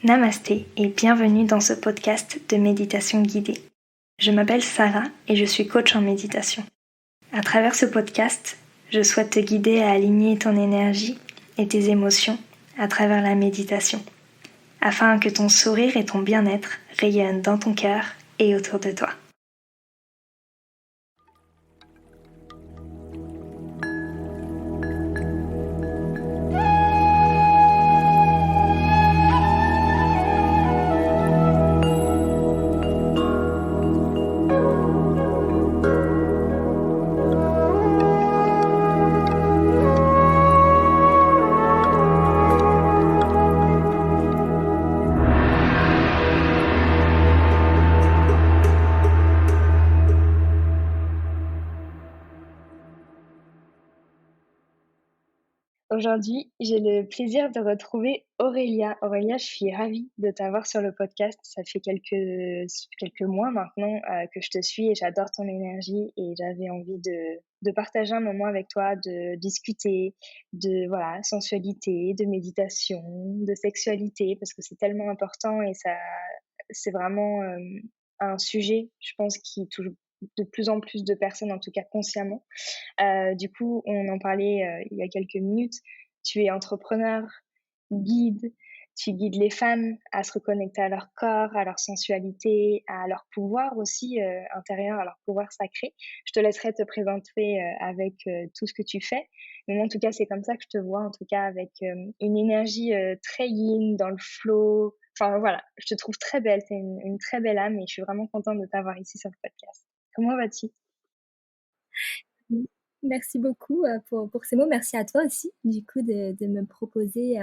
Namasté et bienvenue dans ce podcast de méditation guidée. Je m'appelle Sarah et je suis coach en méditation. À travers ce podcast, je souhaite te guider à aligner ton énergie et tes émotions à travers la méditation, afin que ton sourire et ton bien-être rayonnent dans ton cœur et autour de toi. Aujourd'hui, j'ai le plaisir de retrouver Aurélia. Aurélia, je suis ravie de t'avoir sur le podcast. Ça fait quelques mois maintenant que je te suis et j'adore ton énergie et j'avais envie de partager un moment avec toi, de discuter de voilà, sensualité, de méditation, de sexualité parce que c'est tellement important et c'est vraiment un sujet, je pense, qui touche de plus en plus de personnes, en tout cas consciemment. Du coup, on en parlait il y a quelques minutes. Tu es entrepreneur, guide, tu guides les femmes à se reconnecter à leur corps, à leur sensualité, à leur pouvoir aussi intérieur, à leur pouvoir sacré. Je te laisserai te présenter avec tout ce que tu fais. Mais moi, en tout cas, c'est comme ça que je te vois, en tout cas, avec une énergie très yin, dans le flow. Enfin, voilà, je te trouve très belle. Tu es une très belle âme et je suis vraiment contente de t'avoir ici sur le podcast. Comment vas-tu? Mmh. Merci beaucoup, pour ces mots. Merci à toi aussi, du coup, de me proposer,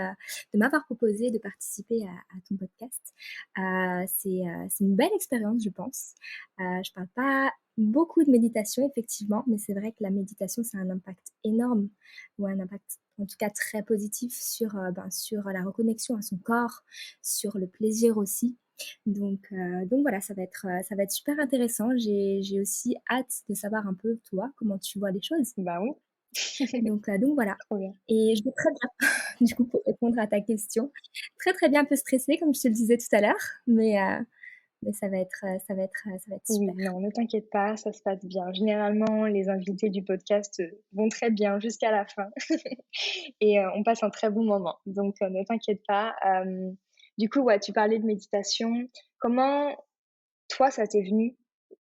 de m'avoir proposé de participer à ton podcast. C'est une belle expérience, je pense. Je parle pas beaucoup de méditation, effectivement, mais c'est vrai que la méditation, ça a un impact énorme ou un impact, en tout cas, très positif sur la reconnexion à son corps, sur le plaisir aussi. Donc voilà, ça va être super intéressant. J'ai aussi hâte de savoir un peu toi, comment tu vois les choses. Bah oui. Donc voilà. Trop bien. Et je vais très bien, du coup, pour répondre à ta question. Très, très bien, un peu stressée, comme je te le disais tout à l'heure, mais ça va être Oui, super. non, ne t'inquiète pas, ça se passe bien. Généralement, les invités du podcast vont très bien jusqu'à la fin et on passe un très bon moment. Donc, ne t'inquiète pas. Du coup, ouais, tu parlais de méditation. Comment, toi, ça t'est venu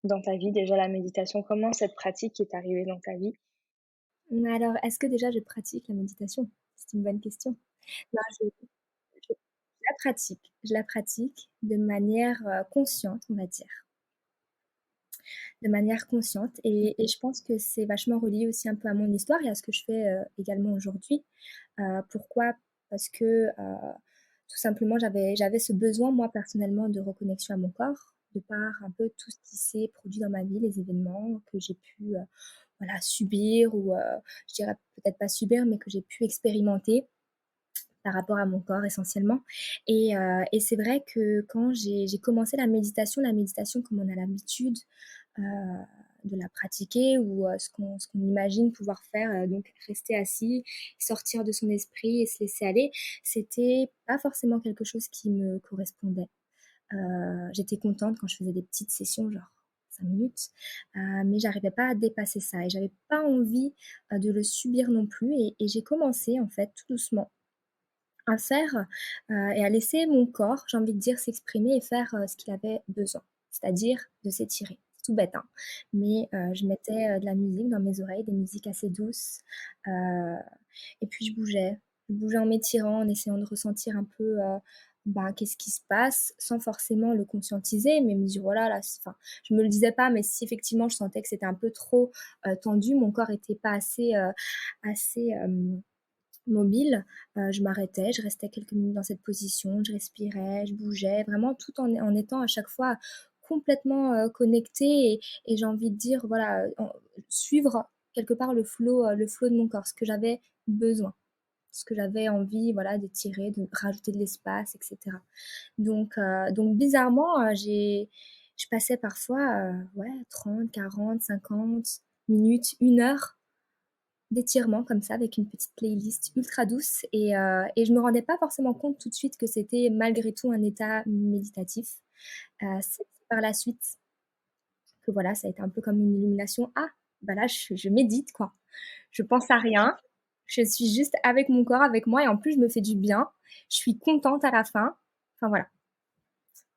dans ta vie déjà la méditation? Comment cette pratique est arrivée dans ta vie? Alors, est-ce que déjà je pratique la méditation? C'est une bonne question. Non, je la pratique. Je la pratique de manière, consciente, on va dire. De manière consciente et je pense que c'est vachement relié aussi un peu à mon histoire et à ce que je fais, également aujourd'hui. Pourquoi? Parce que, tout simplement j'avais ce besoin moi personnellement de reconnexion à mon corps, de par un peu tout ce qui s'est produit dans ma vie, les événements que j'ai pu, voilà subir ou, je dirais peut-être pas subir, mais que j'ai pu expérimenter par rapport à mon corps essentiellement et c'est vrai que quand j'ai commencé la méditation comme on a l'habitude, heu, de la pratiquer ou ce qu'on imagine pouvoir faire, donc rester assis, sortir de son esprit et se laisser aller, c'était pas forcément quelque chose qui me correspondait. J'étais contente quand je faisais des petites sessions, genre 5 minutes, mais j'arrivais pas à dépasser ça et j'avais pas envie, de le subir non plus et j'ai commencé en fait tout doucement à faire, et à laisser mon corps, j'ai envie de dire, s'exprimer et faire, ce qu'il avait besoin, c'est-à-dire de s'étirer. C'est tout bête, hein, mais je mettais, de la musique dans mes oreilles, des musiques assez douces, heu et puis je bougeais. Je bougeais en m'étirant, en essayant de ressentir un peu, qu'est-ce qui se passe? Sans forcément le conscientiser, mais me dire: «Voilà, là, c» enfin, je me le disais pas, mais si effectivement je sentais que c'était un peu trop, tendu, mon corps était pas assez mobile, je m'arrêtais, je restais quelques minutes dans cette position, je respirais, je bougeais, vraiment tout en étant à chaque fois complètement, connectée et j'ai envie de dire, voilà, suivre quelque part le flow de mon corps, ce que j'avais besoin, ce que j'avais envie, voilà, d'étirer, de rajouter de l'espace et cetera. Donc bizarrement, je passais parfois, ouais 30-40-50 minutes, 1 heure d'étirements comme ça avec une petite playlist ultra douce et je me rendais pas forcément compte tout de suite que c'était malgré tout un état méditatif. C'est par la suite que voilà, ça a été un peu comme une illumination. «Ah, bah là je médite quoi. Je pense à rien, je suis juste avec mon corps, avec moi et en plus je me fais du bien. Je suis contente à la fin». Enfin voilà.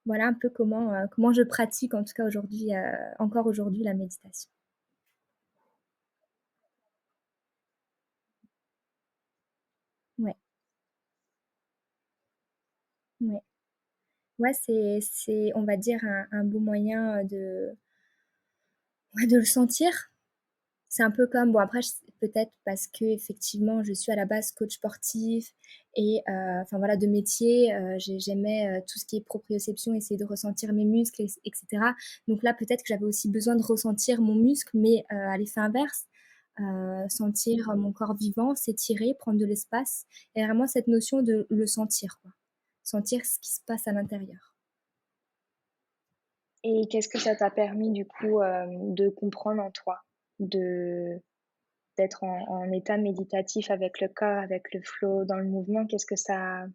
Voilà un peu comment je pratique en tout cas aujourd'hui, encore aujourd'hui la méditation. Ouais, ouais. Ouais, c'est on va dire un bon moyen, de ouais, de le sentir. C'est un peu comme bon après j peut-être parce qu'effectivement je suis à la base coach sportif enfin voilà de métier, j'aimais, tout ce qui est proprioception, essayer de ressentir mes muscles et cetera. Donc là peut-être que j'avais aussi besoin de ressentir mon muscle mais, à l'effet inverse, sentir mon corps vivant, s'étirer, prendre de l'espace et vraiment cette notion de le sentir quoi. Sentir ce qui se passe à l'intérieur. Et qu'est-ce que ça t'a permis du coup, de comprendre en toi? De D'être en état méditatif avec le corps, avec le flow, dans le mouvement, qu'est-ce que ça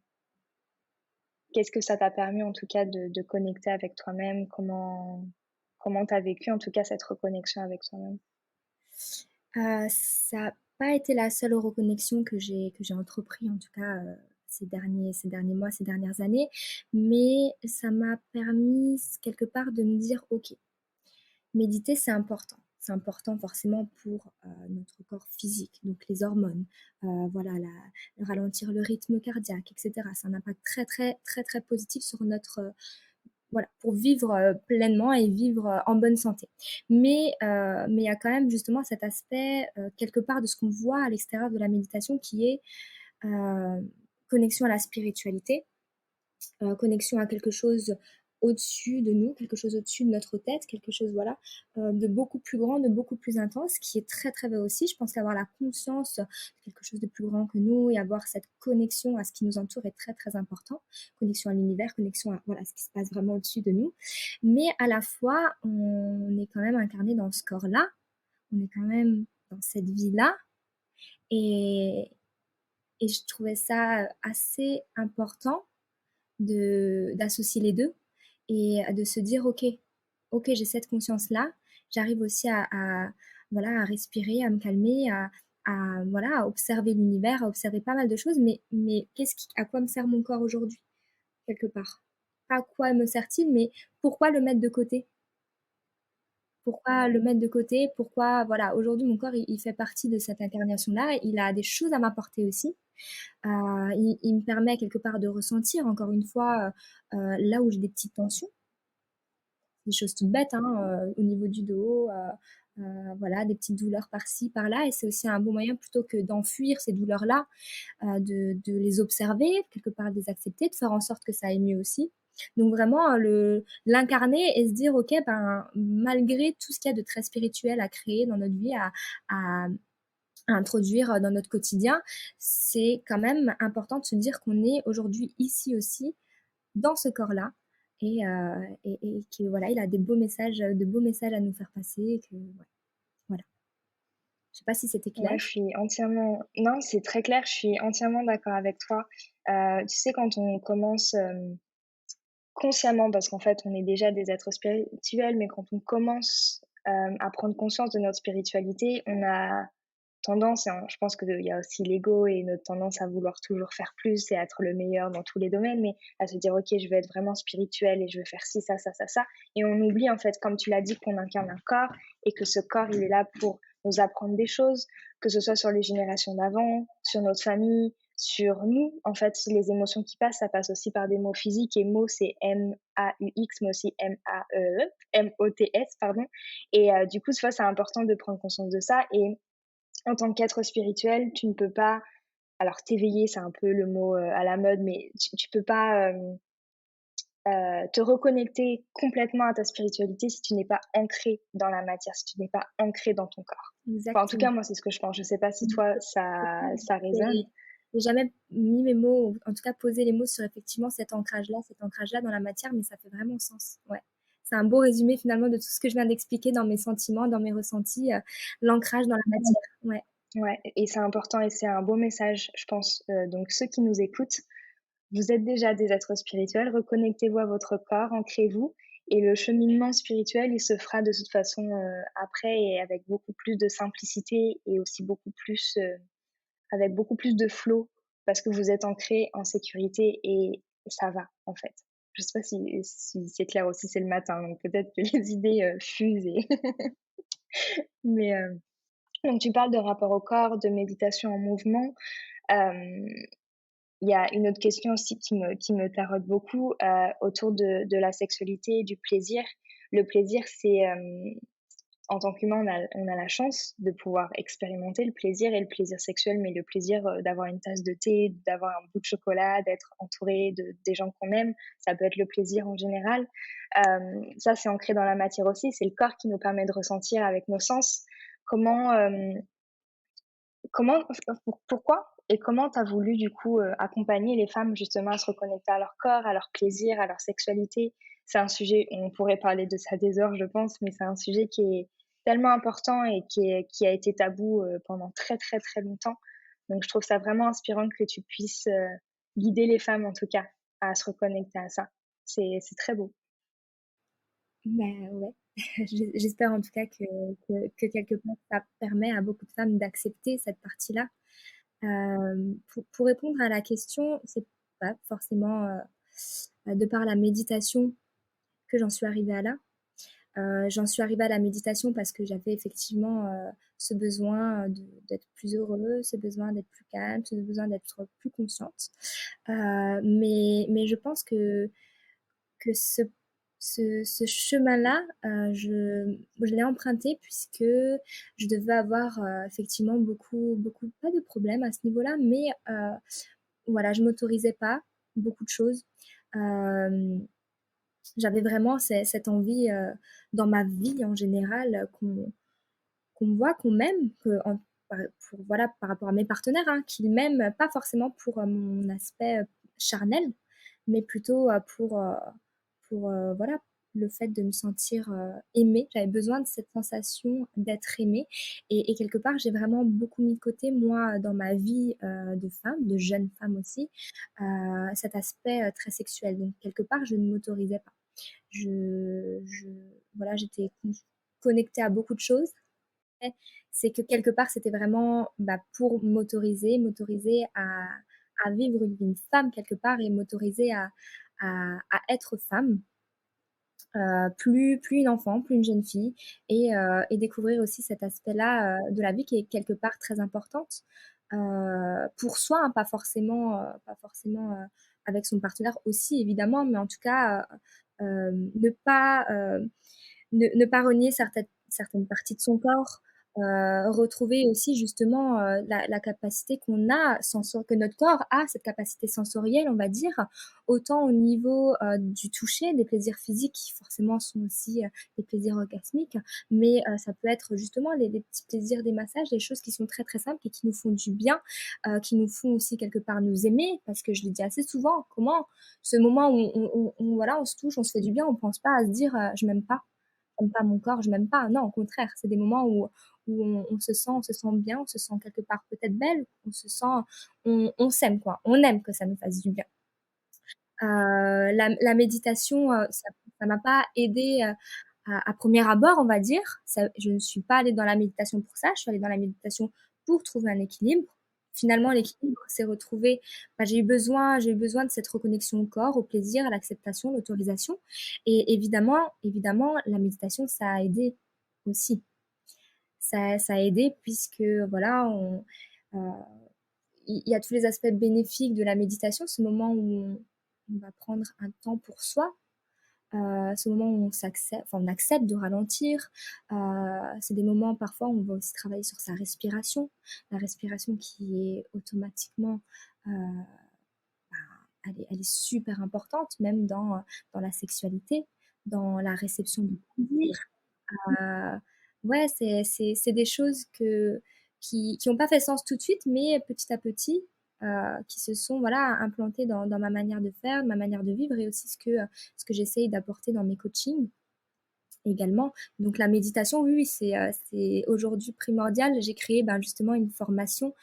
t'a permis en tout cas de connecter avec toi-même? Comment tu as vécu en tout cas cette reconnexion avec toi-même? Ça a pas été la seule reconnexion que j'ai entrepris en tout cas, ces derniers mois, ces dernières années, mais ça m'a permis quelque part de me dire: «OK, méditer c'est important». C'est important forcément pour, notre corps physique, donc les hormones, voilà ralentir le rythme cardiaque et cetera. C'est un impact très, très, très, très positif sur notre, voilà, pour vivre, pleinement et vivre, en bonne santé. Mais il y a quand même justement cet aspect, quelque part de ce qu'on voit à l'extérieur de la méditation qui est, heu, connexion à la spiritualité, connexion à quelque chose au-dessus de nous, quelque chose au-dessus de notre tête, quelque chose, voilà, de beaucoup plus grand, de beaucoup plus intense, qui est très, très vrai aussi. Je pense qu'avoir la conscience de quelque chose de plus grand que nous et avoir cette connexion à ce qui nous entoure est très, très important. Connexion à l'univers, connexion à, voilà, ce qui se passe vraiment au-dessus de nous. Mais à la fois, on est quand même incarné dans ce corps-là, on est quand même dans cette vie-là et et je trouvais ça, assez important d'associer les 2 et de se dire: «OK, OK, j'ai cette conscience-là, j'arrive aussi à voilà, à respirer, à me calmer, voilà, à observer l'univers, à observer pas mal de choses, mais à quoi me sert mon corps aujourd'hui?» quelque part. Pas à quoi me sert-il, mais pourquoi le mettre de côté? Pourquoi le mettre de côté? Pourquoi voilà, aujourd'hui mon corps il fait partie de cette incarnation-là, il a des choses à m'apporter aussi. Il me permet quelque part de ressentir encore une fois, là où j'ai des petites tensions, des choses toutes bêtes, hein, au niveau du dos, voilà, des petites douleurs par-ci, par-là et c'est aussi un bon moyen plutôt que d'enfuir ces douleurs-là, de les observer, quelque part de les accepter, de faire en sorte que ça aille mieux aussi. Donc vraiment, l'incarner et se dire: «OK, ben, malgré tout ce qu'il y a de très spirituel à créer dans notre vie, à à introduire, dans notre quotidien, c'est quand même important de se dire qu'on est aujourd'hui ici aussi, dans ce corps-là et que voilà, il a de beaux messages à nous faire passer et que ouais, voilà. Je sais pas si c'était clair? Ouais, je suis entièrement non, c'est très clair, je suis entièrement d'accord avec toi. Tu sais, quand on commence, consciemment, parce qu'en fait, on est déjà des êtres spirituels, mais quand on commence, à prendre conscience de notre spiritualité, on a tendance, et je pense qu'il y a aussi l'ego et notre tendance à vouloir toujours faire plus et être le meilleur dans tous les domaines, mais à se dire: «OK, je veux être vraiment spirituel et je veux faire ci, ça, ça, ça, ça» et on oublie en fait, comme tu l'as dit, qu'on incarne un corps et que ce corps, il est là pour nous apprendre des choses, que ce soit sur les générations d'avant, sur notre famille, sur nous. En fait, si les émotions qui passent, ça passe aussi par des mots physiques et mots, c'est M-A-U-X, mais aussi M-A-E-M-O-T-S, pardon et du coup, tu vois, c'est important de prendre conscience de ça et en tant qu'être spirituel, tu ne peux pas alors t'éveiller, c'est un peu le mot, à la mode, mais tu peux pas, te reconnecter complètement à ta spiritualité si tu n'es pas ancré dans la matière, si tu n'es pas ancré dans ton corps. Enfin, en tout Exactement. cas, moi, c'est ce que je pense. Je sais pas si toi, ça résonne? J'ai jamais mis mes mots, en tout cas posé les mots sur effectivement cet ancrage-là dans la matière, mais ça fait vraiment sens. Ouais. C'est un beau résumé finalement de tout ce que je viens d'expliquer dans mes sentiments, dans mes ressentis, l'ancrage dans la matière. Ouais. Ouais et c'est important et c'est un beau message, je pense, donc ceux qui nous écoutent, vous êtes déjà des êtres spirituels, reconnectez-vous à votre corps, ancrez-vous et le cheminement spirituel, il se fera de toute façon, après et avec beaucoup plus de simplicité et aussi beaucoup plus, avec beaucoup plus de flow parce que vous êtes ancrés en sécurité et ça va, en fait. Je sais pas si c'est clair aussi, c'est le matin, donc peut-être que les idées, fusent et mais, donc tu parles de rapport au corps, de méditation en mouvement. Hem, il y a une autre question aussi qui me taraude beaucoup, autour de la sexualité et du plaisir. Le plaisir, c'est, en tant qu'humain, on a la chance de pouvoir expérimenter le plaisir et le plaisir sexuel, mais le plaisir, d'avoir une tasse de thé, d'avoir un bout de chocolat, d'être entouré des gens qu'on aime, ça peut être le plaisir en général. Ça, c'est ancré dans la matière aussi, c'est le corps qui nous permet de ressentir avec nos sens. Comment, comment pourquoi et comment tu as voulu du coup, accompagner les femmes justement à se reconnecter à leur corps, à leur plaisir, à leur sexualité? C'est un sujet on pourrait parler de ça des heures, je pense, mais c'est un sujet qui est tellement important et qui a été tabou, pendant très, très, très longtemps. Donc je trouve ça vraiment inspirant que tu puisses, guider les femmes en tout cas à se reconnecter à ça. C'est très beau. Bah, ouais, j'espère en tout cas que quelque part ça permet à beaucoup de femmes d'accepter cette partie-là. Pour répondre à la question, c'est pas forcément, de par la méditation que j'en suis arrivée à là. J'en suis arrivée à la méditation parce que j'avais effectivement, ce besoin d'être plus heureuse, ce besoin d'être plus calme, ce besoin d'être plus consciente. Mais je pense que ce chemin-là, je l'ai emprunté puisque je devais avoir, effectivement beaucoup pas de problèmes à ce niveau-là, mais voilà, je m'autorisais pas beaucoup de choses. Hem, J'avais vraiment cette envie, dans ma vie en général, qu'on me voit, qu'on m'aime, que en par pour voilà, par rapport à mes partenaires, hein, qu'ils m'aiment, pas forcément pour, mon aspect, charnel, mais plutôt, pour, voilà, le fait de me sentir, aimée. J'avais besoin de cette sensation d'être aimée et quelque part, j'ai vraiment beaucoup mis de côté, moi, dans ma vie, de femme, de jeune femme aussi, cet aspect, très sexuel. Donc quelque part, je ne m'autorisais pas. Je voilà, j'étais connectée à beaucoup de choses, c'est que quelque part, c'était vraiment, bah, pour m'autoriser à vivre une vie de femme quelque part et m'autoriser à être femme, plus une enfant, plus une jeune fille et découvrir aussi cet aspect-là, de la vie qui est quelque part très importante, pour soi, hein, pas forcément, avec son partenaire aussi évidemment, mais en tout cas, ne pas renier certaines parties de son corps, retrouver aussi justement, la capacité qu'on a que notre corps a, cette capacité sensorielle, on va dire, autant au niveau, du toucher, des plaisirs physiques qui forcément sont aussi, des plaisirs orgasmiques, mais ça peut être justement les petits plaisirs des massages, des choses qui sont très, très simples et qui nous font du bien, qui nous font aussi quelque part nous aimer. Parce que je le dis assez souvent, comment ce moment où voilà, on se touche, on se fait du bien, on pense pas à se dire, «Je m'aime pas». J'aime pas mon corps, je m'aime pas. Non, au contraire, c'est des moments où on se sent bien, on se sent quelque part peut-être belle, on s'aime quoi. On aime que ça nous fasse du bien. La méditation, ça m'a pas aidée, à premier abord, on va dire. Ça je ne suis pas allée dans la méditation pour ça, je suis allée dans la méditation pour trouver un équilibre. Finalement, l'équilibre s'est retrouvé bah, j'ai eu besoin de cette reconnexion au corps, au plaisir, à l'acceptation, l'autorisation et évidemment, la méditation, ça a aidé aussi. Ça a aidé puisque voilà, heu, il y a tous les aspects bénéfiques de la méditation, ce moment où on va prendre un temps pour soi, ce moment où on accepte de ralentir. C'est des moments parfois où on va aussi travailler sur sa respiration, la respiration qui est automatiquement, heu, ben, elle est super importante même dans la sexualité, dans la réception du plaisir. Heu, ouais, c'est des choses qui ont pas fait sens tout de suite, mais petit à petit, qui se sont, voilà, implantées dans ma manière de faire, ma manière de vivre et aussi ce que j'essaye d'apporter dans mes coachings. également. Donc la méditation, oui, oui, c'est aujourd'hui primordial. J'ai créé, ben, justement une formation,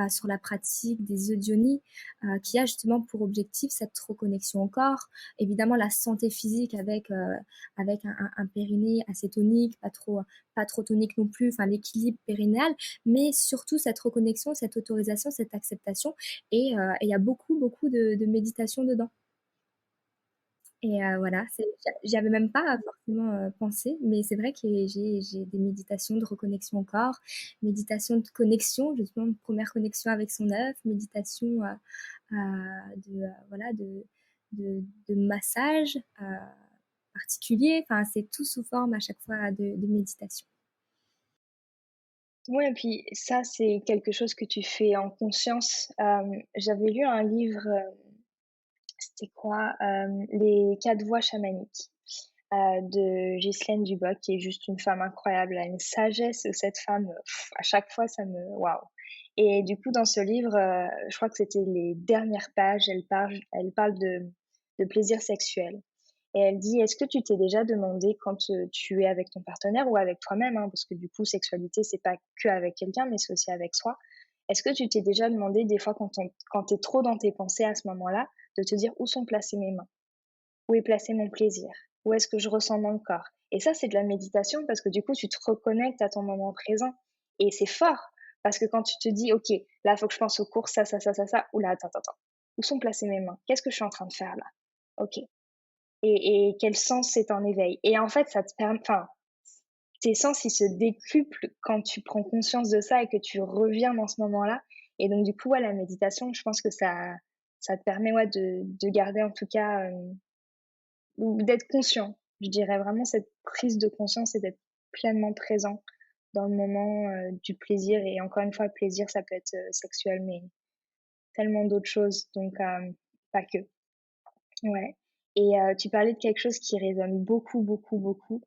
sur la pratique des yeux-de-yoni, qui a justement pour objectif cette reconnexion au corps. Évidemment la santé physique avec un périnée assez tonique, pas trop tonique non plus, enfin l'équilibre périnéal, mais surtout cette reconnexion, cette autorisation, cette acceptation et il y a beaucoup, beaucoup de méditation dedans. Et voilà, j'y avais même pas forcément, pensé, mais c'est vrai que j'ai des méditations de reconnexion au corps, méditation de connexion, justement, une 1re connexion avec son œuf, méditation, voilà, de massage, particulier, enfin, c'est tout sous forme à chaque fois de méditation. Ouais, et puis ça, c'est quelque chose que tu fais en conscience. J'avais lu un livre, c'était quoi? Les 4 voies chamaniques, de Ghislaine Duboc, qui est juste une femme incroyable. Elle a une sagesse, cette femme, à chaque fois, ça me waouh! Et du coup, dans ce livre, je crois que c'était les dernières pages, elle parle de plaisir sexuel et elle dit: «Est-ce que tu t'es déjà demandé quand, tu es avec ton partenaire ou avec toi-même, hein, parce que du coup, sexualité, c'est pas que avec quelqu'un, mais c'est aussi avec soi. Est-ce que tu t'es déjà demandé des fois quand tu es trop dans tes pensées à ce moment-là, de te dire: "Où sont placées mes mains? Où est placé mon plaisir? Où est-ce que je ressens mon corps?"» Et ça, c'est de la méditation parce que du coup, tu te reconnectes à ton moment présent et c'est fort parce que quand tu te dis: «OK, là, il faut que je pense aux courses, ça. Ouh là, attends, attends, attends. Où sont placées mes mains? Qu'est-ce que je suis en train de faire là? OK, et quel sens est en éveil?» Et en fait, ça te permet enfin, tes sens, ils se décuplent quand tu prends conscience de ça et que tu reviens dans ce moment-là et donc du coup, ouais, la méditation, je pense que ça te permet, ouais, de garder en tout cas, ou d'être conscient. Je dirais vraiment cette prise de conscience et d'être pleinement présent dans le moment, du plaisir et encore une fois, le plaisir, ça peut être, sexuel, mais tellement d'autres choses donc pas que. Ouais, et tu parlais de quelque chose qui résonne beaucoup, beaucoup, beaucoup.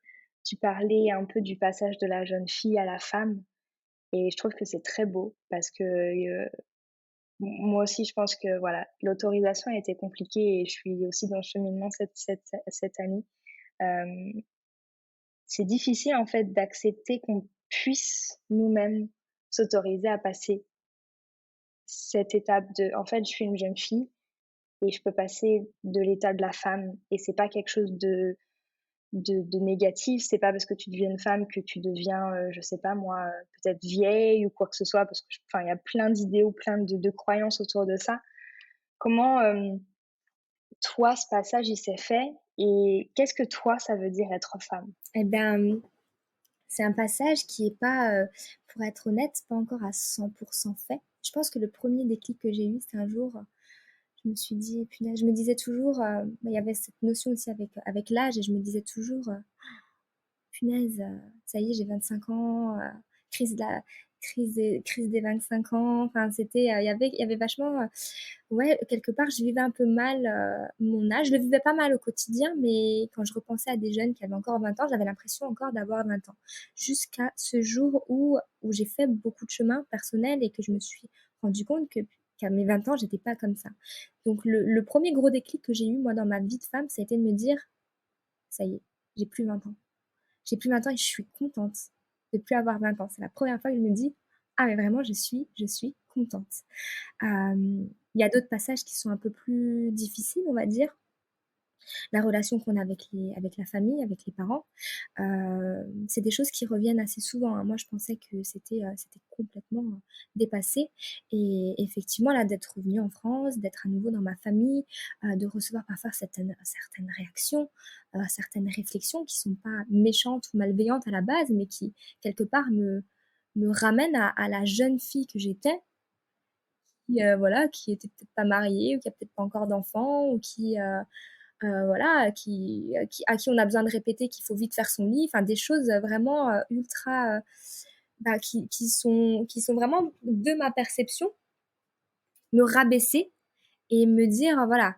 Tu parlais un peu du passage de la jeune fille à la femme et je trouve que c'est très beau parce que, moi aussi je pense que voilà, l'autorisation a été compliquée et je suis aussi dans le cheminement cette année. Hem, c'est difficile en fait d'accepter qu'on puisse nous-mêmes s'autoriser à passer cette étape de en fait, je suis une jeune fille et je peux passer de l'état de la femme et c'est pas quelque chose de négatif. C'est pas parce que tu deviens une femme que tu deviens, je sais pas moi, peut-être vieille ou quoi que ce soit parce que enfin, il y a plein d'idéaux, plein de croyances autour de ça. Comment, toi, ce passage, il s'est fait et qu'est-ce que toi, ça veut dire être femme? Et ben, c'est un passage qui est pas, pour être honnête, pas encore à 100 fait. Je pense que le premier déclic que j'ai eu, c'est un jour, je me suis dit: «Punaise», je me disais toujours, bah, il y avait cette notion aussi avec l'âge et je me disais toujours, «Punaise, ça y est, j'ai 25 ans, crise de la crise des 25 ans». Enfin, c'était, il y avait vachement, ouais, quelque part, je vivais un peu mal, mon âge. Je le vivais pas mal au quotidien, mais quand je repensais à des jeunes qui avaient encore 20 ans, j'avais l'impression encore d'avoir 20 ans. Jusqu'à ce jour où j'ai fait beaucoup de chemin personnel et que je me suis rendu compte qu'à mes 20 ans, j'étais pas comme ça. Donc le 1er gros déclic que j'ai eu, moi, dans ma vie de femme, ça a été de me dire: «Ça y est, j'ai plus 20 ans». J'ai plus 20 ans et je suis contente de plus avoir 20 ans. C'est la première fois que je me dis: «Ah mais vraiment je suis contente». Il y a d'autres passages qui sont un peu plus difficiles, on va dire. La relation qu'on a avec la famille, avec les parents, c'est des choses qui reviennent assez souvent, hein. Moi, je pensais que c'était complètement, dépassé et effectivement, là, d'être revenue en France, d'être à nouveau dans ma famille, de recevoir parfois certaines réactions, certaines réflexions qui sont pas méchantes ou malveillantes à la base, mais qui, quelque part, me ramènent à la jeune fille que j'étais, qui, voilà, qui était peut-être pas mariée ou qui a peut-être pas encore d'enfant ou qui, voilà, à qui on a besoin de répéter qu'il faut vite faire son lit, enfin des choses, vraiment, ultra, bah, qui sont vraiment, de ma perception, me rabaisser et me dire, voilà,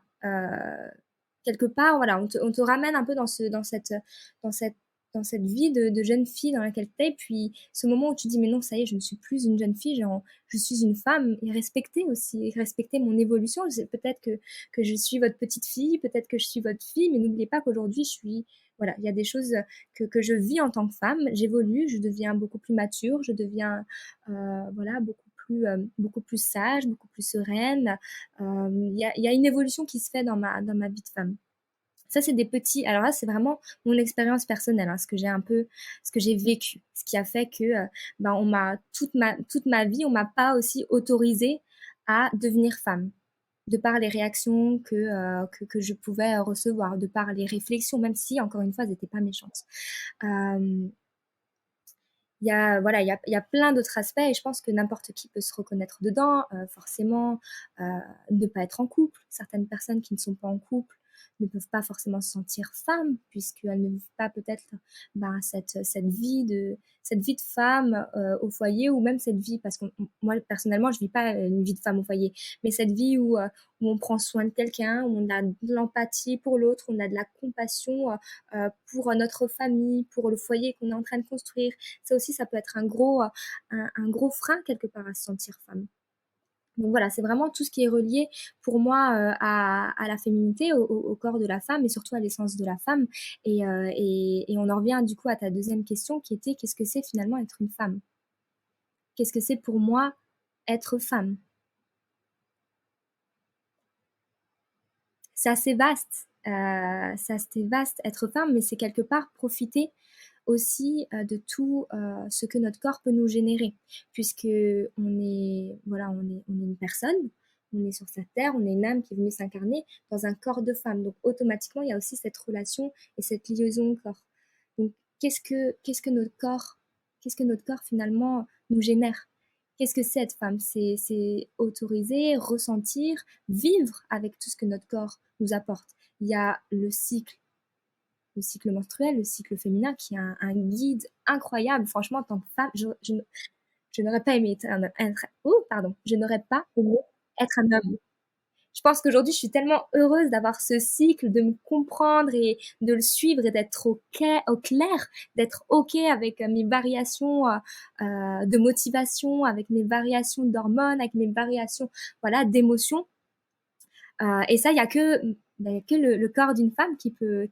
quelque part, voilà, on te ramène un peu dans cette dans cette vie de jeune fille dans laquelle tu es, puis ce moment où tu dis: «Mais non, ça y est, je ne suis plus une jeune fille, genre, je suis une femme», et respecter aussi, respecter mon évolution. C'est peut-être que je suis votre petite fille, peut-être que je suis votre fille, mais n'oubliez pas qu'aujourd'hui, je suis voilà, il y a des choses, que je vis en tant que femme. J'évolue, je deviens beaucoup plus mature, je deviens, voilà, beaucoup plus sage, beaucoup plus sereine. Il y a une évolution qui se fait dans ma vie de femme. Ça, c'est des petits alors là, c'est vraiment mon expérience personnelle, hein, ce que j'ai vécu, ce qui a fait que, ben, on m'a toute ma vie, on m'a pas aussi autorisée à devenir femme. De par les réactions que je pouvais recevoir, de par les réflexions, même si, encore une fois, elles étaient pas méchantes. Hem, il y a voilà, il y a plein d'autres aspects et je pense que n'importe qui peut se reconnaître dedans. Forcément, heu, ne pas être en couple. Certaines personnes qui ne sont pas en couple ne peuvent pas forcément se sentir femmes puisqu'elles ne vivent pas peut-être, ben, cette vie de femme, au foyer ou même cette vie parce que moi personnellement je vis pas une vie de femme au foyer, mais cette vie où on prend soin de quelqu'un, où on a de l'empathie pour l'autre, on a de la compassion, pour notre famille, pour le foyer qu'on est en train de construire. Ça aussi, ça peut être un gros frein quelque part à se sentir femme. Donc voilà, c'est vraiment tout ce qui est relié pour moi à la féminité, au corps de la femme et surtout à l'essence de la femme. Et on en revient du coup à ta deuxième question qui était qu'est-ce que c'est finalement être une femme? Qu'est-ce que c'est pour moi être femme? C'est assez vaste, c'est assez vaste être femme, mais c'est quelque part profiter aussi, de tout, ce que notre corps peut nous générer. Puisque on est une personne, on est sur cette terre, on est une âme qui est venue s'incarner dans un corps de femme. Donc automatiquement, il y a aussi cette relation et cette liaison au corps. Donc qu'est-ce que notre corps finalement nous génère? Qu'est-ce que c'est être femme? C'est autoriser, ressentir, vivre avec tout ce que notre corps nous apporte. Il y a le cycle menstruel, le cycle féminin, qui est un guide incroyable. Franchement, en tant que femme, je n'aurais pas aimé je n'aurais pas aimé être un homme. Je pense qu'aujourd'hui, je suis tellement heureuse d'avoir ce cycle, de me comprendre et de le suivre et d'être au clair, d'être OK avec mes variations de motivation, avec mes variations d'hormones, avec mes variations voilà, d'émotions. Et ça, il y a que, le corps d'une femme qui peut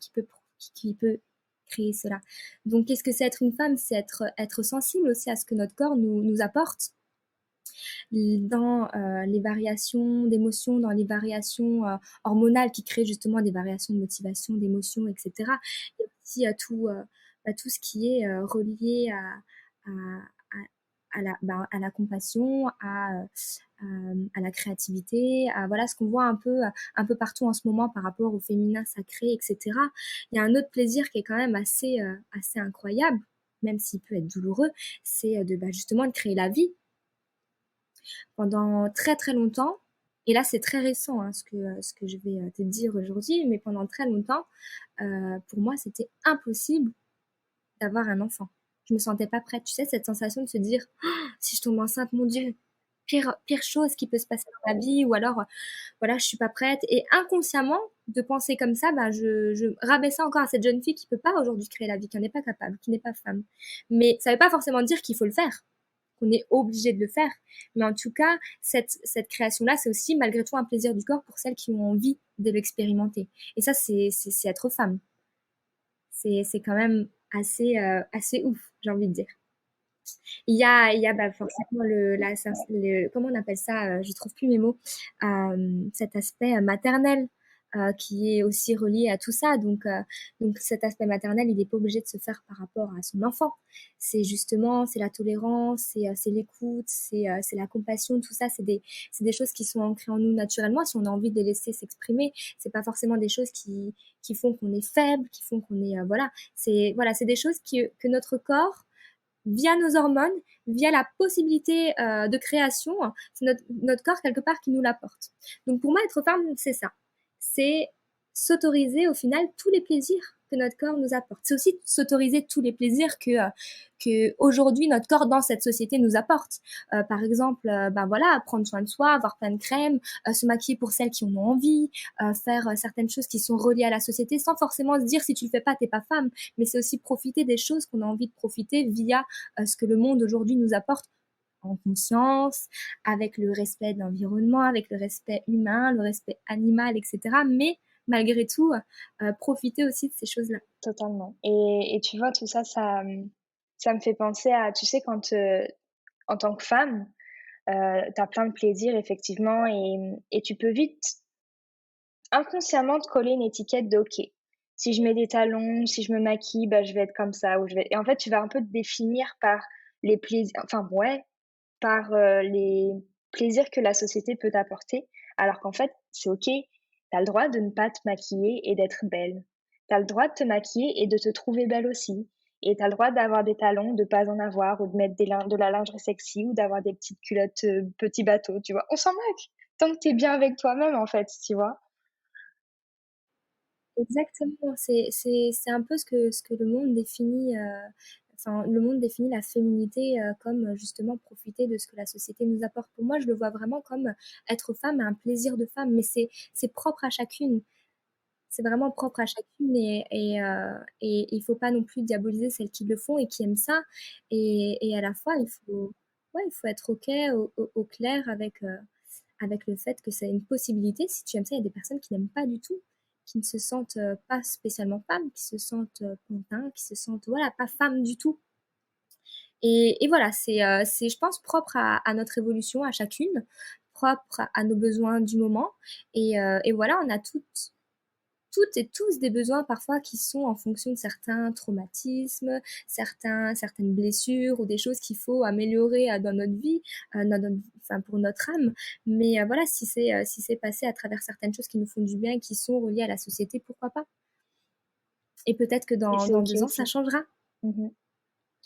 créer cela. Donc, qu'est-ce que c'est être une femme? C'est être sensible aussi à ce que notre corps nous apporte dans les variations d'émotions, dans les variations hormonales qui créent justement des variations de motivation, d'émotions, etc. Et aussi tout ce qui est relié à, à la compassion, à la créativité, à voilà ce qu'on voit un peu partout en ce moment par rapport au féminin sacré, etc. Il y a un autre plaisir qui est quand même assez incroyable, même s'il peut être douloureux, c'est justement de créer la vie pendant très très longtemps. Et là, c'est très récent hein, ce que je vais te dire aujourd'hui, mais pendant très longtemps, pour moi, c'était impossible d'avoir un enfant. Je me sentais pas prête. Tu sais, cette sensation de se dire, oh, si je tombe enceinte, mon Dieu, pire chose qui peut se passer dans ma vie, ou alors, voilà, je suis pas prête. Et inconsciemment, de penser comme ça, bah, je rabaissais encore à cette jeune fille qui peut pas aujourd'hui créer la vie, qui n'en est pas capable, qui n'est pas femme. Mais ça veut pas forcément dire qu'il faut le faire, qu'on est obligé de le faire. Mais en tout cas, cette création-là, c'est aussi malgré tout un plaisir du corps pour celles qui ont envie de l'expérimenter. Et ça, c'est être femme. C'est quand même assez ouf, j'ai envie de dire. Il y a bah, forcément comment on appelle ça, je trouve plus mes mots, cet aspect maternel qui est aussi relié à tout ça. Donc cet aspect maternel, il n'est pas obligé de se faire par rapport à son enfant. C'est la tolérance, c'est l'écoute, c'est la compassion, tout ça, c'est des choses qui sont ancrées en nous naturellement. Si on a envie de les laisser s'exprimer, c'est pas forcément des choses qui font qu'on est faible, qui font qu'on est c'est des choses que notre corps via nos hormones, via la possibilité de création, c'est notre corps quelque part qui nous l'apporte. Donc pour moi, être femme, c'est ça. C'est s'autoriser au final tous les plaisirs que notre corps nous apporte. C'est aussi s'autoriser tous les plaisirs que aujourd'hui notre corps dans cette société nous apporte. Par exemple, ben voilà, prendre soin de soi, avoir plein de crèmes, se maquiller pour celles qui en ont envie, faire certaines choses qui sont reliées à la société, sans forcément se dire si tu le fais pas, t'es pas femme. Mais c'est aussi profiter des choses qu'on a envie de profiter via ce que le monde aujourd'hui nous apporte en conscience, avec le respect de l'environnement, avec le respect humain, le respect animal, etc. Mais malgré tout, profiter aussi de ces choses-là. Totalement. Et tu vois, tout ça, ça me fait penser à, tu sais, quand, en tant que femme, tu as plein de plaisirs effectivement et tu peux vite inconsciemment te coller une étiquette de OK, si je mets des talons, si je me maquille, bah, je vais être comme ça ou je vais et en fait, tu vas un peu te définir par les plaisirs enfin ouais, par, les plaisirs que la société peut t'apporter, alors qu'en fait, c'est OK. Tu as le droit de ne pas te maquiller et d'être belle. Tu as le droit de te maquiller et de te trouver belle aussi et tu as le droit d'avoir des talons, de pas en avoir ou de mettre de la lingerie sexy ou d'avoir des petites culottes, petits bateaux, tu vois? On s'en moque, tant que tu es bien avec toi-même, en fait, tu vois? Exactement, c'est un peu ce que le monde définit, enfin, le monde définit la féminité, comme, justement profiter de ce que la société nous apporte. Pour moi, je le vois vraiment comme, être femme a un plaisir de femme, mais c'est propre à chacune. C'est vraiment propre à chacune et il faut pas non plus diaboliser celles qui le font et qui aiment ça et à la fois, il faut ouais, il faut être OK, au clair avec le fait que c'est une possibilité. Si tu aimes ça, il y a des personnes qui n'aiment pas du tout, qui ne se sentent, pas spécialement femmes, qui se sentent, pantins, qui se sentent, voilà, pas femmes du tout et voilà, c'est je pense propre à notre évolution à chacune, propre à nos besoins du moment et voilà, on a toutes et tous des besoins parfois qui sont en fonction de certains traumatismes, certaines blessures ou des choses qu'il faut améliorer dans notre vie, enfin pour notre âme. Mais voilà, si c'est passé à travers certaines choses qui nous font du bien, qui sont reliées à la société, pourquoi pas? Et peut-être que Et c'est dans OK 2 ans, ça aussi. changera. Mmh.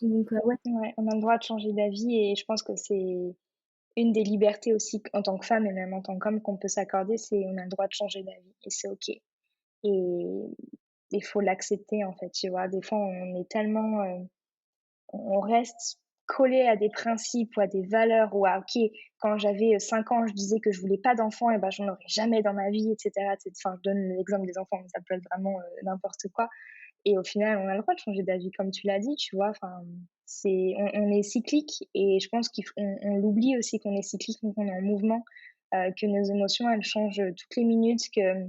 Donc ouais, Ouais, on a le droit de changer d'avis et je pense que c'est une des libertés aussi en tant que femme et même en tant qu'homme qu'on peut s'accorder, c'est on a le droit de changer d'avis et c'est OK. Et il faut l'accepter en fait, tu vois? Des fois, on est tellement, on reste collé à des principes ou à des valeurs ou à OK, quand j'avais, 5 ans, je disais que je voulais pas d'enfants et ben j'en aurais jamais dans ma vie et cetera, enfin, je donne l'exemple des enfants, mais ça peut être vraiment, n'importe quoi et au final, on a le droit de changer d'avis comme tu l'as dit, tu vois? Enfin, c'est on est cyclique et je pense qu'on l'oublie aussi qu'on est cyclique, qu'on est en mouvement, que nos émotions, elles changent, toutes les minutes, que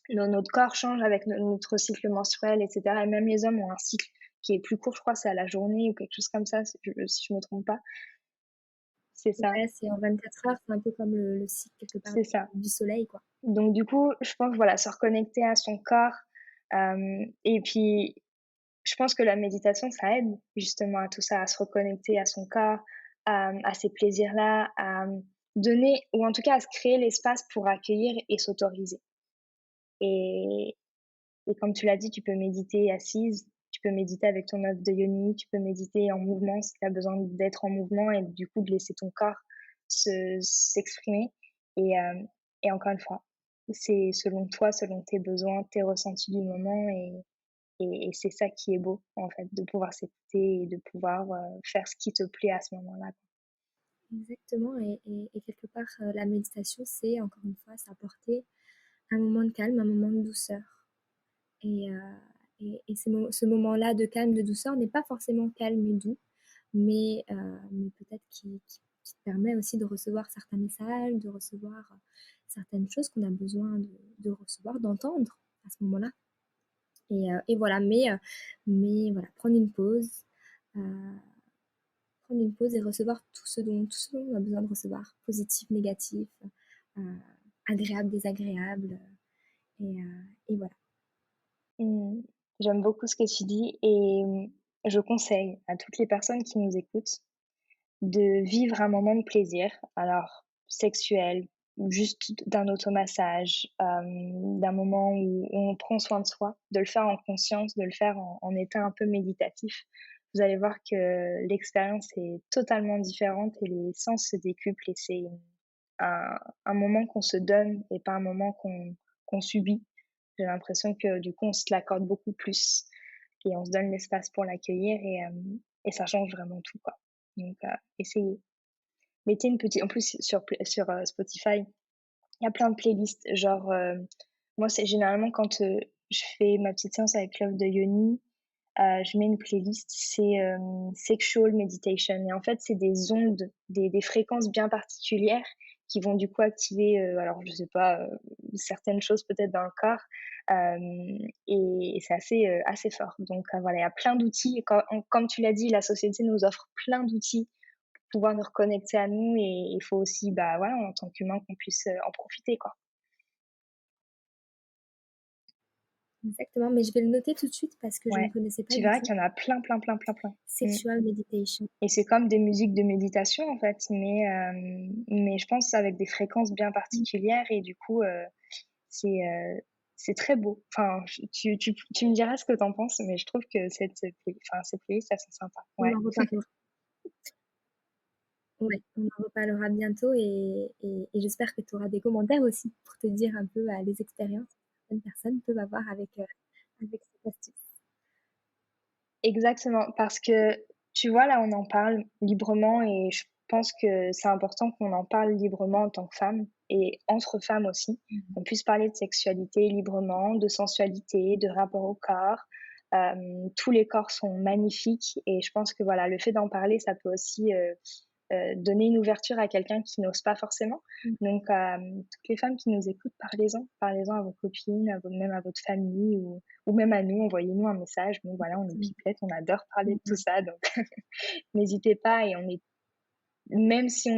notre corps change avec notre cycle menstruel et cetera et même les hommes ont un cycle qui est plus court, je crois, c'est à la journée ou quelque chose comme ça, si je me trompe pas. C'est ça, ouais, c'est en 24 heures, c'est un peu comme le cycle quelque part c'est ça. du soleil, quoi. Donc du coup, je pense, voilà, se reconnecter à son corps, et puis je pense que la méditation, ça aide justement à tout ça, à se reconnecter à son corps, à ces plaisirs-là, à, donner ou en tout cas à se créer l'espace pour accueillir et s'autoriser et Et comme tu l'as dit, tu peux méditer assise, tu peux méditer avec ton œuf de yoni, tu peux méditer en mouvement si tu as besoin d'être en mouvement et du coup de laisser ton corps s'exprimer. Et, et encore une fois, c'est selon toi, selon tes besoins, tes ressentis du moment et c'est ça qui est beau en fait, de pouvoir s'écouter et de pouvoir faire ce qui te plaît à ce moment-là. Exactement et quelque part, la méditation, c'est encore une fois, s'apporter un moment de calme, un moment de douceur. Et, ce moment-là de calme, de douceur n'est pas forcément calme et doux, mais peut-être qui te permet aussi de recevoir certains messages, de recevoir certaines choses qu'on a besoin de recevoir, d'entendre à ce moment-là. Et voilà, mais voilà, euh, prendre une pause et recevoir tout ce dont on a besoin de recevoir, positif, négatif, euh, agréable, désagréable, et voilà. Mmh. J'aime beaucoup ce que tu dis et je conseille à toutes les personnes qui nous écoutent de vivre un moment de plaisir, alors sexuel ou juste d'un automassage, d'un moment où on prend soin de soi, de le faire en conscience, de le faire en état un peu méditatif. Vous allez voir que l'expérience est totalement différente et les sens se décuplent et c'est un moment qu'on se donne et pas un moment qu'on subit. J'ai l'impression que du coup, on se l'accorde beaucoup plus et on se donne l'espace pour l'accueillir et ça change vraiment tout, quoi. Donc essayez. Mettez une petite en plus sur Spotify, il y a plein de playlists, genre, moi, c'est généralement quand, je fais ma petite séance avec l'œuvre de Yoni, je mets une playlist, c'est, Sexual Meditation et en fait, c'est des ondes, des fréquences bien particulières qui vont du coup activer, alors je sais pas, certaines choses peut-être dans le corps, et c'est assez fort. Donc voilà, il y a plein d'outils et comme tu l'as dit, la société nous offre plein d'outils pour pouvoir nous reconnecter à nous et il faut aussi, bah, voilà, en tant qu'humain qu'on puisse, en profiter, quoi. Exactement, mais je vais le noter tout de suite parce que je ne Ouais, connaissais pas tu du verras tout. qu'il y en a plein, plein, plein, plein, plein. Mmh. Sexual meditation. Et c'est comme des musiques de méditation, en fait, mais je pense avec des fréquences bien Mmh. particulières et du coup, c'est, c'est très beau. Enfin, tu me diras ce que tu en penses, mais je trouve que ces playlists, elles sont sympas. On Ouais. en reparlera. Ouais, on en reparlera bientôt et j'espère que tu auras des commentaires aussi pour te dire un peu, les expériences que certaines personnes peuvent avoir avec cette astuce. Exactement, parce que tu vois, là, on en parle librement et je pense que c'est important qu'on en parle librement en tant que femme et entre femmes aussi, Mmh. qu'on puisse parler de sexualité librement, de sensualité, de rapport au corps. Tous les corps sont magnifiques et je pense que voilà, le fait d'en parler, ça peut aussi donner une ouverture à quelqu'un qui n'ose pas forcément. Mmh. Donc, toutes les femmes qui nous écoutent, parlez-en. Parlez-en à vos copines, même à votre famille ou même à nous. Envoyez-nous un message. Bon, voilà, on est Exactement. pipelettes, on adore parler Mmh de tout mh. ça. Donc, n'hésitez pas. Et même si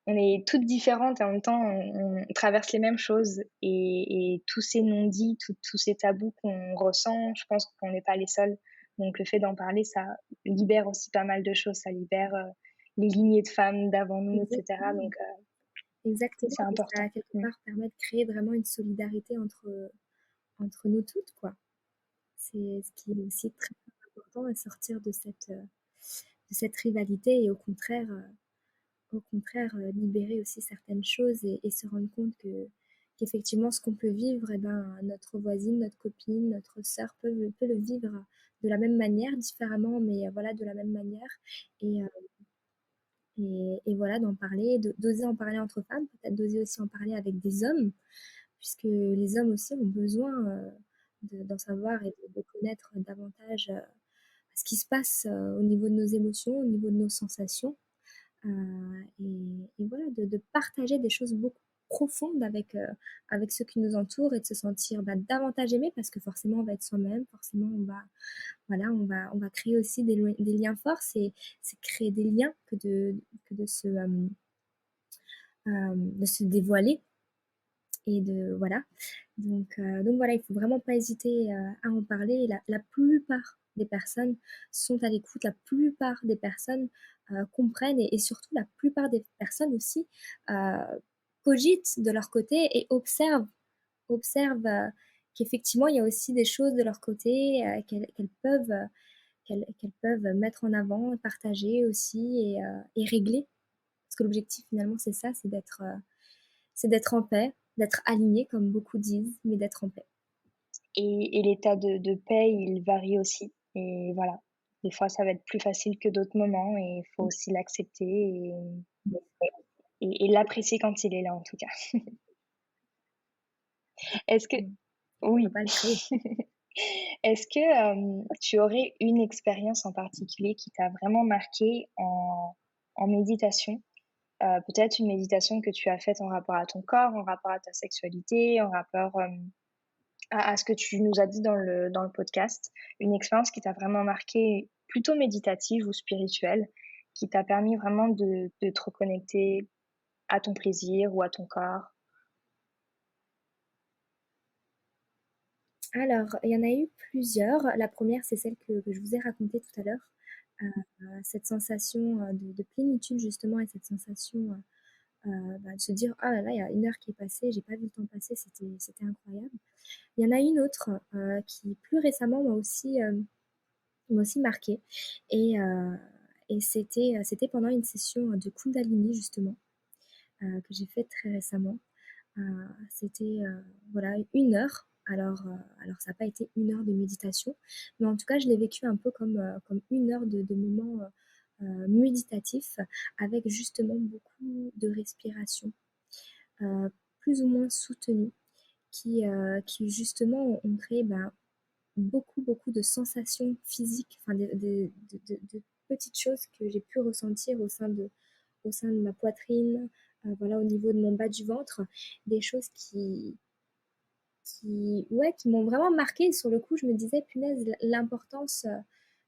on est toutes différentes et en même temps, on traverse les mêmes choses. Et tous ces non-dits, tous ces tabous qu'on ressent, je pense qu'on n'est pas les seuls. Donc, le fait d'en parler, ça libère aussi pas mal de choses. Ça libère les lignées de femmes d'avant nous, etc. Exactement, Donc, exactement c'est et important. ça, quelque part, permet de créer vraiment une solidarité entre nous toutes, quoi. C'est ce qui est aussi très important à sortir de cette rivalité et au contraire, libérer aussi certaines choses et se rendre compte qu'effectivement ce qu'on peut vivre, eh ben, notre voisine, notre copine, notre sœur peut le vivre de la même manière, différemment, mais voilà, de la même manière. Et, voilà, d'en parler, d'oser en parler entre femmes, peut-être d'oser aussi en parler avec des hommes, puisque les hommes aussi ont besoin d'en savoir et de connaître davantage ce qui se passe au niveau de nos émotions, au niveau de nos sensations. Et voilà, de partager des choses beaucoup profondes avec ceux qui nous entourent et de se sentir bah, davantage aimé parce que forcément on va être soi-même, forcément voilà, on va créer aussi des liens forts, c'est créer des liens que de se dévoiler et voilà. Donc voilà, il faut vraiment pas hésiter à en parler. La plupart des personnes sont à l'écoute, la plupart des personnes comprennent et surtout la plupart des personnes aussi euh, cogitent de leur côté et observent qu'effectivement il y a aussi des choses de leur côté qu'elles peuvent mettre en avant, partager aussi et régler. Parce que l'objectif finalement c'est ça, c'est d'être en paix, d'être aligné comme beaucoup disent, mais d'être en paix. Et l'état de paix, il varie aussi. Et voilà. Des fois, ça va être plus facile que d'autres moments et il faut aussi l'accepter et l'apprécier quand il est là, en tout cas. Est-ce que, Exactement. On va oui. pas le créer. Est-ce que tu aurais une expérience en particulier qui t'a vraiment marqué en méditation? Peut-être une méditation que tu as faite en rapport à ton corps, en rapport à ta sexualité, en rapport à ce que tu nous as dit dans le podcast. Une expérience qui t'a vraiment marqué, plutôt méditative ou spirituelle, qui t'a permis vraiment de te reconnecter à ton plaisir ou à ton corps. Alors, il y en a eu plusieurs. La première, c'est celle que je vous ai racontée tout à l'heure. Cette sensation de plénitude, justement, et cette sensation bah, de se dire, ah là là, il y a une heure qui est passée, j'ai pas vu le temps passer, c'était incroyable. Il y en a une autre qui, plus récemment, m'a aussi marquée. Et c'était pendant une session de Kundalini, justement, que j'ai faite très récemment. C'était voilà, 1 heure Alors ça a pas été 1 heure de méditation, mais en tout cas, je l'ai vécu un peu comme 1 heure de moments, méditatifs avec justement beaucoup de respiration, plus ou moins soutenue qui justement ont créé, ben, beaucoup de sensations physiques, enfin de petites choses que j'ai pu ressentir au sein de ma poitrine, voilà, au niveau de mon bas du ventre, des choses qui m'ont vraiment marquée. Sur le coup, je me disais: «Punaise, l'importance,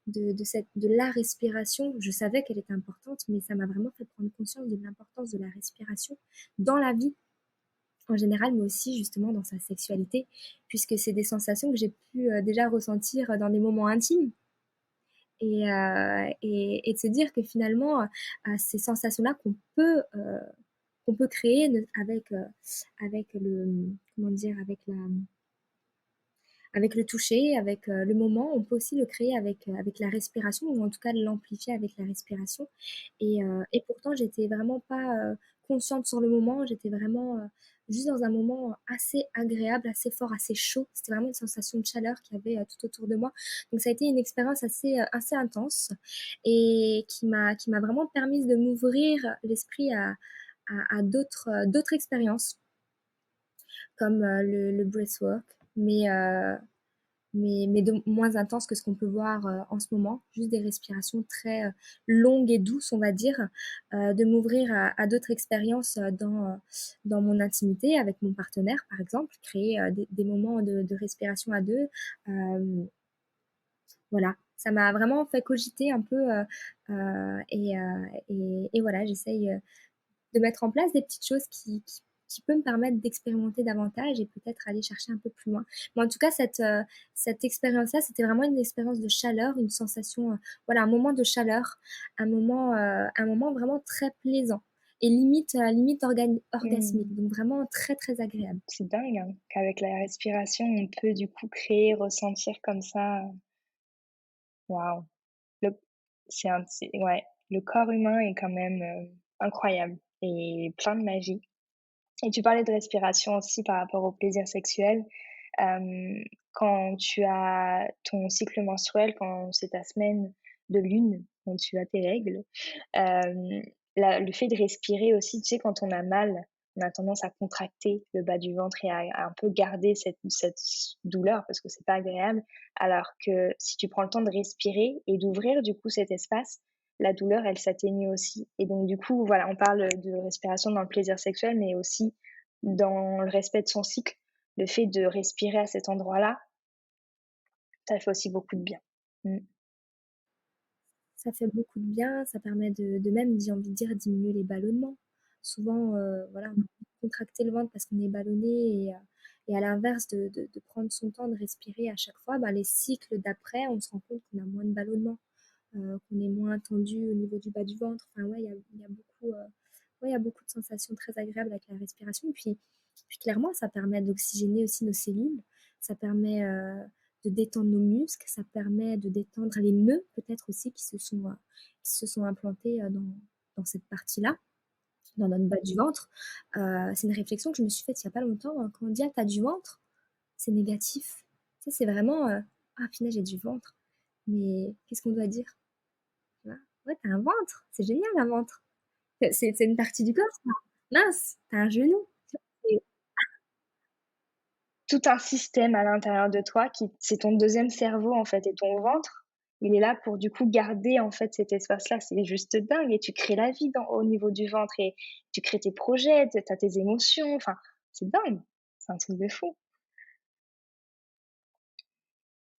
de la respiration». Je savais qu'elle était importante, mais ça m'a vraiment fait prendre conscience de l'importance de la respiration dans la vie en général, mais aussi justement dans sa sexualité, puisque c'est des sensations que j'ai pu, déjà ressentir dans des moments intimes et de se dire que finalement, ces sensations-là qu'on peut créer avec comment dire? Avec le toucher, avec le moment, on peut aussi le créer avec la respiration ou en tout cas l'amplifier avec la respiration. Et pourtant, j'étais vraiment pas consciente sur le moment. J'étais vraiment juste dans un moment assez agréable, assez fort, assez chaud. C'était vraiment une sensation de chaleur qu'il y avait tout autour de moi. Donc ça a été une expérience assez intense et qui m'a vraiment permise de m'ouvrir l'esprit à d'autres expériences comme le breathwork, mais de moins intense que ce qu'on peut voir en ce moment. Juste des respirations très longues et douces, on va dire, de m'ouvrir à d'autres expériences dans mon intimité avec mon partenaire, par exemple, créer des moments de respiration à deux. Euh, voilà, ça m'a vraiment fait cogiter un peu et voilà, j'essaye de mettre en place des petites choses qui peuvent me permettre d'expérimenter davantage et peut-être aller chercher un peu plus loin. Mais en tout cas, cette expérience-là, c'était vraiment une expérience de chaleur, une sensation, voilà, un moment de chaleur, un moment vraiment très plaisant et limite orgasmique, Mmh. donc vraiment très, très agréable. C'est dingue, hein, qu'avec la respiration, on peut du coup créer, ressentir comme ça, waouh! Le c'est ouais, le corps humain est quand même, incroyable et plein de magie. Et tu parlais de respiration aussi par rapport au plaisir sexuel. Quand tu as ton cycle menstruel, quand c'est ta semaine de lune, quand tu as tes règles, hem, le fait de respirer aussi, tu sais, quand on a mal, on a tendance à contracter le bas du ventre et à un peu garder cette douleur parce que c'est pas agréable. Alors que si tu prends le temps de respirer et d'ouvrir du coup cet espace, la douleur, elle s'atténue aussi. Et donc du coup, voilà, on parle de respiration dans le plaisir sexuel, mais aussi dans le respect de son cycle. Le fait de respirer à cet endroit-là, ça fait aussi beaucoup de bien. Mmh. Ça fait beaucoup de bien, ça permet de même, j'ai envie de dire, diminuer les ballonnements. Souvent, voilà, on a envie de contracter le ventre parce qu'on est ballonné et à l'inverse de prendre son temps de respirer à chaque fois, bah, les cycles d'après, on se rend compte qu'on a moins de ballonnements, qu'on est moins tendu au niveau du bas du ventre. Enfin, ouais, il y a beaucoup, ouais, il y a beaucoup de sensations très agréables avec la respiration. Et puis clairement, ça permet d'oxygéner aussi nos cellules. Ça permet de détendre nos muscles. Ça permet de détendre les nœuds, peut-être aussi, qui se sont implantés dans cette partie-là, dans notre bas du ventre. C'est une réflexion que je me suis faite il n'y a pas longtemps, hein. Quand on dit: «Ah, t'as du ventre», c'est négatif. Tu sais, c'est vraiment «Ah, punaise, j'ai du ventre». Mais qu'est-ce qu'on doit dire? Tu vois? Ouais, t'as un ventre, c'est génial un ventre. C'est une partie du corps, ça. Mince, t'as un genou. Et Tout un système à l'intérieur de toi qui c'est ton deuxième cerveau, en fait, et ton ventre, il est là pour, du coup, garder, en fait, cet espace-là. C'est juste dingue et tu crées la vie au niveau du ventre et tu crées tes projets, tu as tes émotions, enfin, c'est dingue. C'est un truc de fou.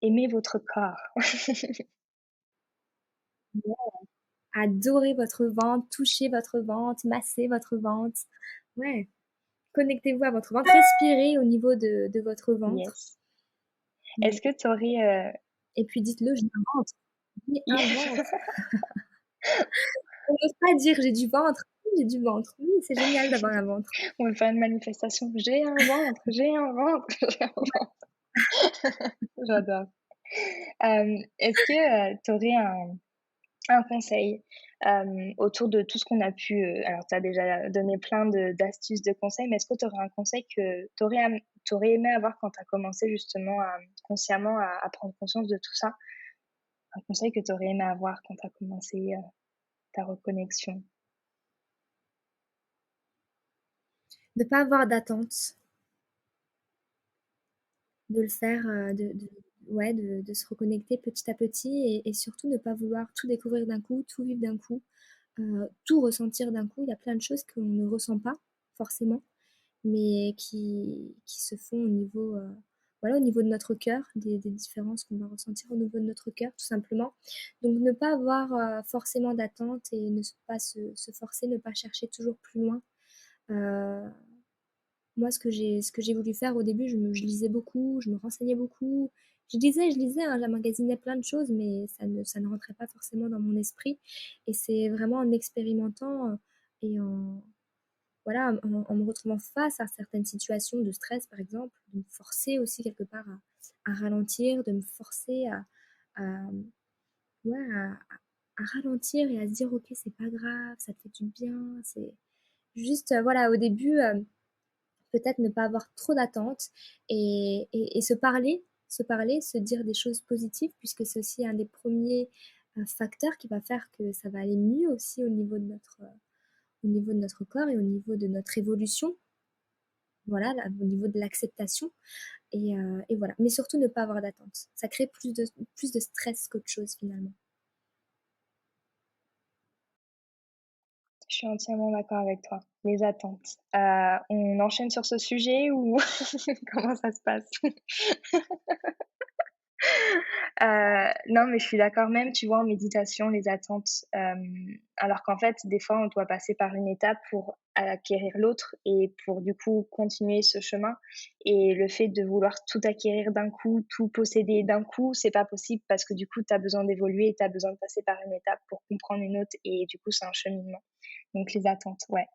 Aimez votre corps. adorez votre ventre, touchez votre ventre, massez votre ventre. Ouais, connectez-vous à votre ventre, respirez au niveau de votre ventre. Yes. Ouais. Est-ce que tu aurais, Et puis dites-le, j'ai un ventre. J'ai un ventre. On n'ose pas dire j'ai du ventre. Oui, j'ai du ventre. Oui, c'est génial d'avoir un ventre. on va faire une manifestation. J'ai un ventre, j'ai un ventre, j'ai un ventre. J'adore. Est-ce que, tu aurais un conseil, autour de tout ce qu'on a pu, alors tu as déjà donné plein d'astuces, de conseils, mais est-ce que tu aurais un conseil que tu aurais t'aurais aimé avoir quand tu as commencé justement consciemment à prendre conscience de tout ça? Un conseil que tu aurais aimé avoir quand tu as commencé ta reconnexion? Ne pas avoir d'attente, de le faire, ouais, de se reconnecter petit à petit et surtout ne pas vouloir tout découvrir d'un coup, tout vivre d'un coup, tout ressentir d'un coup. Il y a plein de choses qu'on ne ressent pas forcément, mais qui se font au niveau, voilà, au niveau de notre cœur, des différences qu'on va ressentir au niveau de notre cœur, tout simplement. Donc ne pas avoir forcément d'attente et ne pas se forcer, ne pas chercher toujours plus loin. Euh, Moi, ce que j'ai voulu faire au début, je lisais beaucoup, je me renseignais beaucoup. Je lisais, hein, j'emmagasinais plein de choses, mais ça ne rentrait pas forcément dans mon esprit. Et c'est vraiment en expérimentant et voilà, en me retrouvant face à certaines situations de stress, par exemple, de me forcer aussi quelque part à ralentir, de me forcer à, ouais, à ralentir et à se dire, ok, c'est pas grave, ça te fait du bien. C'est juste, voilà, au début, peut-être ne pas avoir trop d'attentes et se parler, se dire des choses positives, puisque c'est aussi un des premiers facteurs qui va faire que ça va aller mieux aussi au niveau de notre corps et au niveau de notre évolution, voilà, là, au niveau de l'acceptation. Et voilà. Mais surtout ne pas avoir d'attente. Ça crée plus de stress qu'autre chose finalement. Je suis entièrement d'accord avec toi. Les attentes. On enchaîne sur ce sujet ou comment ça se passe? Non, mais je suis d'accord, même, tu vois, en méditation, les attentes, alors qu'en fait, des fois, on doit passer par une étape pour acquérir l'autre et pour, du coup, continuer ce chemin. Et le fait de vouloir tout acquérir d'un coup, tout posséder d'un coup, c'est pas possible parce que, du coup, tu as besoin d'évoluer et tu as besoin de passer par une étape pour comprendre une autre et du coup, c'est un cheminement. Donc les attentes, ouais.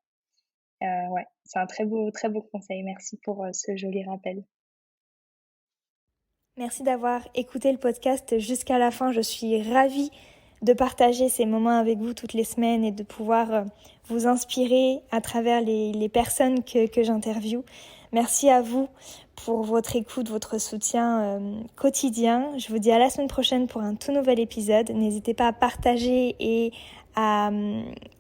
Ouais, c'est un très beau conseil. Merci pour, ce joli rappel. Merci d'avoir écouté le podcast jusqu'à la fin. Je suis ravie de partager ces moments avec vous toutes les semaines et de pouvoir vous inspirer à travers les personnes que j'interviewe. Merci à vous pour votre écoute, votre soutien quotidien. Je vous dis à la semaine prochaine pour un tout nouvel épisode. N'hésitez pas à partager et à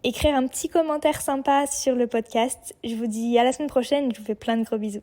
écrire un petit commentaire sympa sur le podcast. Je vous dis à la semaine prochaine et je vous fais plein de gros bisous.